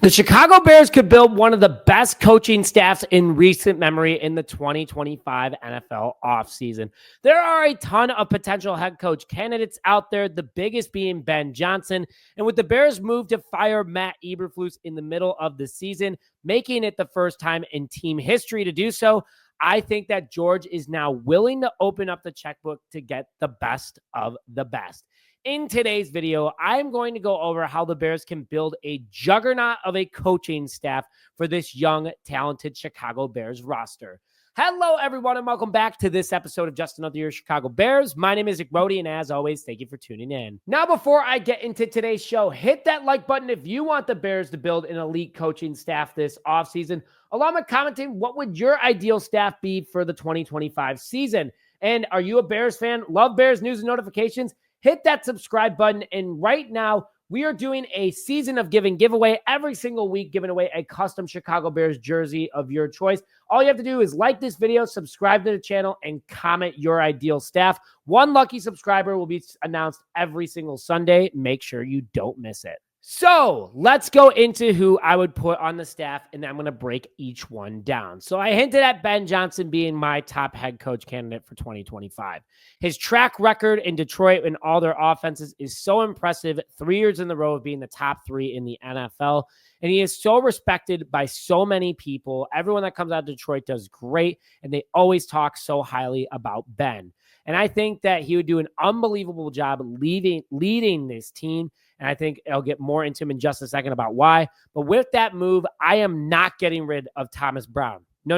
The Chicago Bears could build one of the best coaching staffs in recent memory in the 2025 NFL offseason. There are a ton of potential head coach candidates out there, the biggest being Ben Johnson. And with the Bears' move to fire Matt Eberflus in the middle of the season, making it the first time in team history to do so, I think that George is now willing to open up the checkbook to get the best of the best. In today's video, I'm going to go over how the Bears can build a juggernaut of a coaching staff for this young, talented Chicago Bears roster. Hello, everyone, and welcome back to this episode of Just Another Year Chicago Bears. My name is Nick Brody, and as always, thank you for tuning in. Now, before I get into today's show, hit that like button if you want the Bears to build an elite coaching staff this offseason. Along with commenting, what would your ideal staff be for the 2025 season? And are you a Bears fan? Love Bears news and notifications? Hit that subscribe button. And right now, we are doing a season of giving giveaway every single week, giving away a custom Chicago Bears jersey of your choice. All you have to do is like this video, subscribe to the channel, and comment your ideal staff. One lucky subscriber will be announced every single Sunday. Make sure you don't miss it. So let's go into who I would put on the staff, and I'm going to break each one down. So I hinted at Ben Johnson being my top head coach candidate for 2025. His track record in Detroit and all their offenses is so impressive. 3 years in a row of being the top three in the NFL. And he is so respected by so many people. Everyone that comes out of Detroit does great, and they always talk so highly about Ben. And I think that he would do an unbelievable job leading this team. And I think I'll get more into him in just a second about why. But with that move, I am not getting rid of Thomas Brown. No.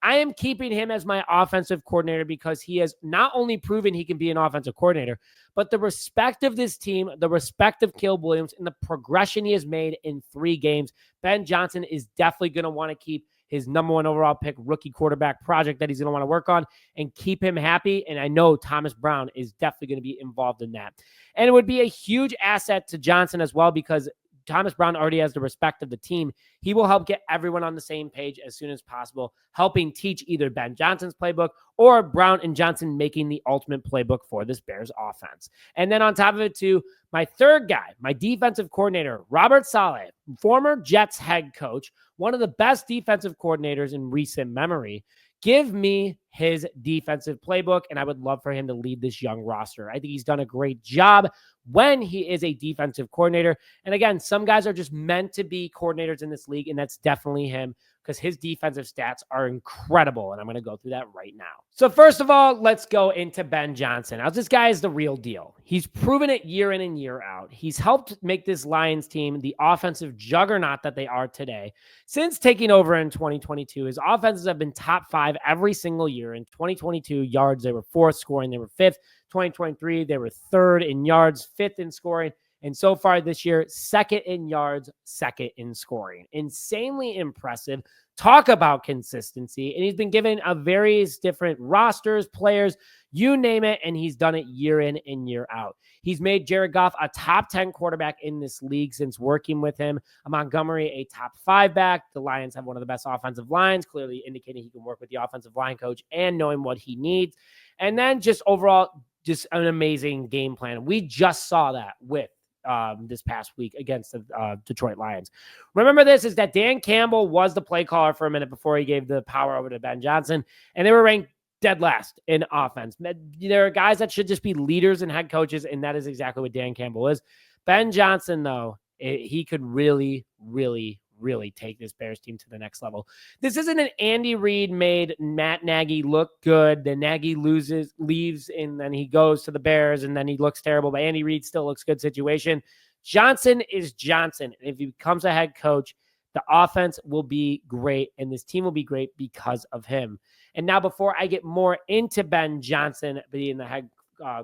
I am keeping him as my offensive coordinator because he has not only proven he can be an offensive coordinator, but the respect of this team, the respect of Caleb Williams, and the progression he has made in 3 games. Ben Johnson is definitely going to want to keep his number 1 overall pick rookie quarterback project that he's going to want to work on and keep him happy. And I know Thomas Brown is definitely going to be involved in that. And it would be a huge asset to Johnson as well because Thomas Brown already has the respect of the team. He will help get everyone on the same page as soon as possible, helping teach either Ben Johnson's playbook or Brown and Johnson making the ultimate playbook for this Bears offense. And then on top of it too, my third guy, my defensive coordinator, Robert Saleh, former Jets head coach, one of the best defensive coordinators in recent memory. Give me his defensive playbook, and I would love for him to lead this young roster. I think he's done a great job when he is a defensive coordinator. And again, some guys are just meant to be coordinators in this league, and that's definitely him because his defensive stats are incredible, and I'm going to go through that right now. So first of all, let's go into Ben Johnson. Now, this guy is the real deal. He's proven it year in and year out. He's helped make this Lions team the offensive juggernaut that they are today. Since taking over in 2022, his offenses have been top 5 every single year. In 2022 yards, they were 4th, scoring, they were 5th. 2023, they were 3rd in yards, 5th in scoring. And so far this year, 2nd in yards, 2nd in scoring. Insanely impressive. Talk about consistency. And he's been given a various different rosters, players, you name it, and he's done it year in and year out. He's made Jared Goff a top 10 quarterback in this league since working with him. Montgomery, a top 5 back. The Lions have one of the best offensive lines, clearly indicating he can work with the offensive line coach and knowing what he needs. And then just overall, just an amazing game plan. We just saw that with this past week against the Detroit Lions. Remember this is that Dan Campbell was the play caller for a minute before he gave the power over to Ben Johnson, and they were ranked dead last in offense. There are guys that should just be leaders and head coaches, and that is exactly what Dan Campbell is. Ben Johnson, though, he could really take this Bears team to the next level. This isn't an Andy Reid made Matt Nagy look good. Then Nagy leaves, and then he goes to the Bears, and then he looks terrible, but Andy Reid still looks good situation. Johnson is Johnson. And if he becomes a head coach, the offense will be great, and this team will be great because of him. And now before I get more into Ben Johnson being the head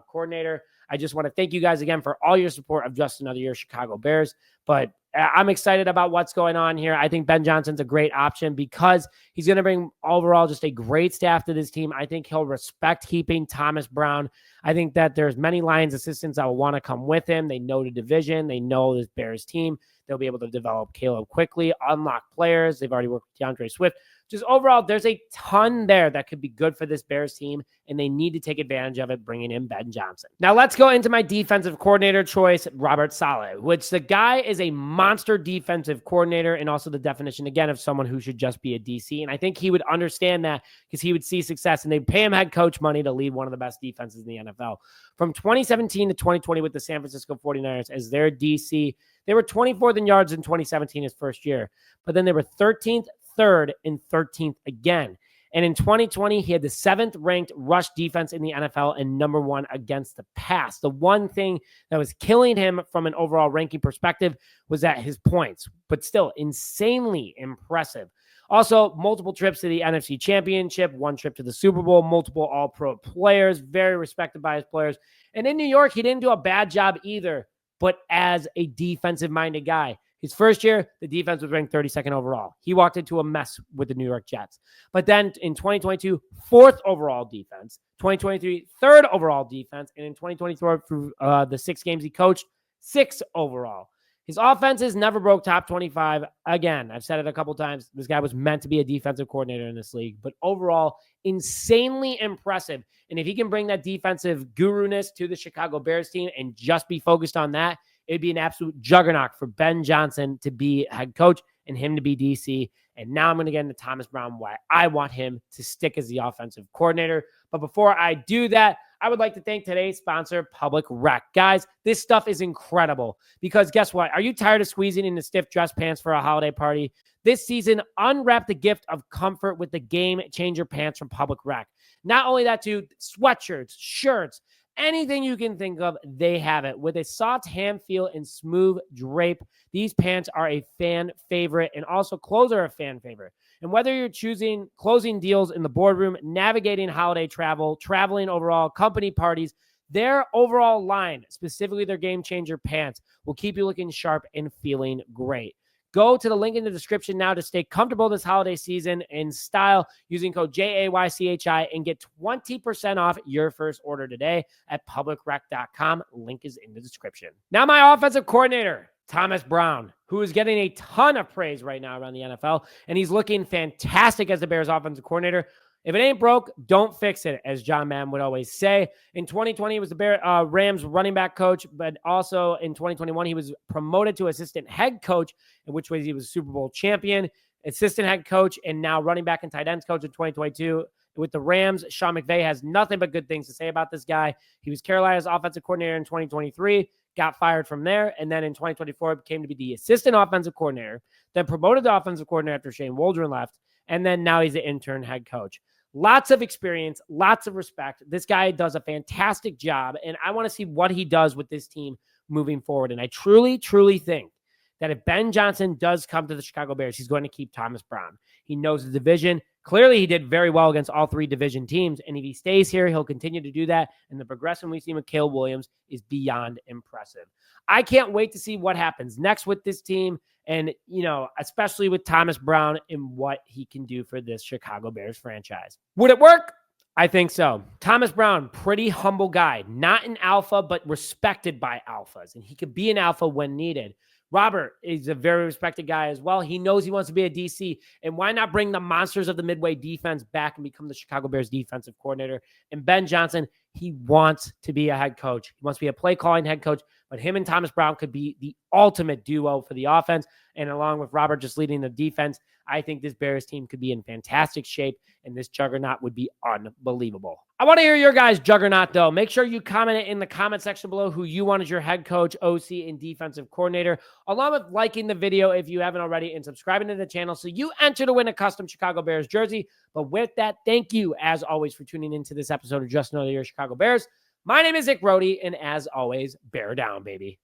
coordinator, I just want to thank you guys again for all your support of Just Another Year Chicago Bears. But I'm excited about what's going on here. I think Ben Johnson's a great option because he's going to bring overall just a great staff to this team. I think he'll respect keeping Thomas Brown. I think that there's many Lions assistants that will want to come with him. They know the division. They know this Bears team. They'll be able to develop Caleb quickly, unlock players. They've already worked with DeAndre Swift. Just overall, there's a ton there that could be good for this Bears team, and they need to take advantage of it, bringing in Ben Johnson. Now, let's go into my defensive coordinator choice, Robert Saleh, which the guy is a monster defensive coordinator and also the definition, again, of someone who should just be a DC. And I think he would understand that because he would see success, and they'd pay him head coach money to lead one of the best defenses in the NFL. From 2017 to 2020 with the San Francisco 49ers as their DC, they were 24th in yards in 2017, his first year, but then they were 13th, 3rd, and 13th again. And in 2020, he had the 7th ranked rush defense in the NFL and number 1 against the pass. The one thing that was killing him from an overall ranking perspective was at his points, but still insanely impressive. Also, multiple trips to the NFC Championship, 1 trip to the Super Bowl, multiple All-Pro players, very respected by his players. And in New York, he didn't do a bad job either, but as a defensive-minded guy. His first year, the defense was ranked 32nd overall. He walked into a mess with the New York Jets. But then in 2022, 4th overall defense. 2023, 3rd overall defense. And in 2024, through the 6 games he coached, 6th overall. His offenses never broke top 25. Again, I've said it a couple times. This guy was meant to be a defensive coordinator in this league. But overall, insanely impressive. And if he can bring that defensive guru-ness to the Chicago Bears team and just be focused on that, it'd be an absolute juggernaut for Ben Johnson to be head coach and him to be DC. And now I'm going to get into Thomas Brown, why I want him to stick as the offensive coordinator. But before I do that, I would like to thank today's sponsor, Public Rec. Guys, this stuff is incredible because guess what? Are you tired of squeezing into stiff dress pants for a holiday party? This season, unwrap the gift of comfort with the Game Changer pants from Public Rec. Not only that, too, sweatshirts, shirts, anything you can think of, they have it. With a soft hand feel and smooth drape, these pants are a fan favorite, and also clothes are a fan favorite. And whether you're choosing closing deals in the boardroom, navigating holiday travel, traveling overall, company parties, their overall line, specifically their Game Changer pants, will keep you looking sharp and feeling great. Go to the link in the description now to stay comfortable this holiday season in style using code JAYCHI and get 20% off your first order today at publicrec.com. Link is in the description. Now my offensive coordinator, Thomas Brown, who is getting a ton of praise right now around the NFL, and he's looking fantastic as the Bears offensive coordinator. If it ain't broke, don't fix it, as John Madden would always say. In 2020, he was the Rams running back coach, but also in 2021, he was promoted to assistant head coach, in which way he was Super Bowl champion, assistant head coach, and now running back and tight ends coach in 2022. With the Rams, Sean McVay has nothing but good things to say about this guy. He was Carolina's offensive coordinator in 2023, got fired from there, and then in 2024 became to be the assistant offensive coordinator, then promoted to offensive coordinator after Shane Waldron left, and then now he's the intern head coach. Lots of experience, lots of respect. This guy does a fantastic job, and I want to see what he does with this team moving forward. And I truly, truly think that if Ben Johnson does come to the Chicago Bears, he's going to keep Thomas Brown. He knows the division. Clearly, he did very well against all 3 division teams, and if he stays here, he'll continue to do that, and the progression we see with Caleb Williams is beyond impressive. I can't wait to see what happens next with this team, and, especially with Thomas Brown and what he can do for this Chicago Bears franchise. Would it work? I think so. Thomas Brown, pretty humble guy, not an alpha, but respected by alphas, and he could be an alpha when needed. Robert is a very respected guy as well. He knows he wants to be a DC, and why not bring the monsters of the Midway defense back and become the Chicago Bears defensive coordinator? And Ben Johnson, he wants to be a head coach. He wants to be a play-calling head coach, but him and Thomas Brown could be the ultimate duo for the offense, and along with Robert just leading the defense, I think this Bears team could be in fantastic shape, and this juggernaut would be unbelievable. I want to hear your guys' juggernaut, though. Make sure you comment it in the comment section below who you want as your head coach, OC, and defensive coordinator, along with liking the video if you haven't already and subscribing to the channel so you enter to win a custom Chicago Bears jersey. But with that, thank you, as always, for tuning into this episode of Just Another Year Chicago Bears. My name is Nick Brody, and as always, bear down, baby.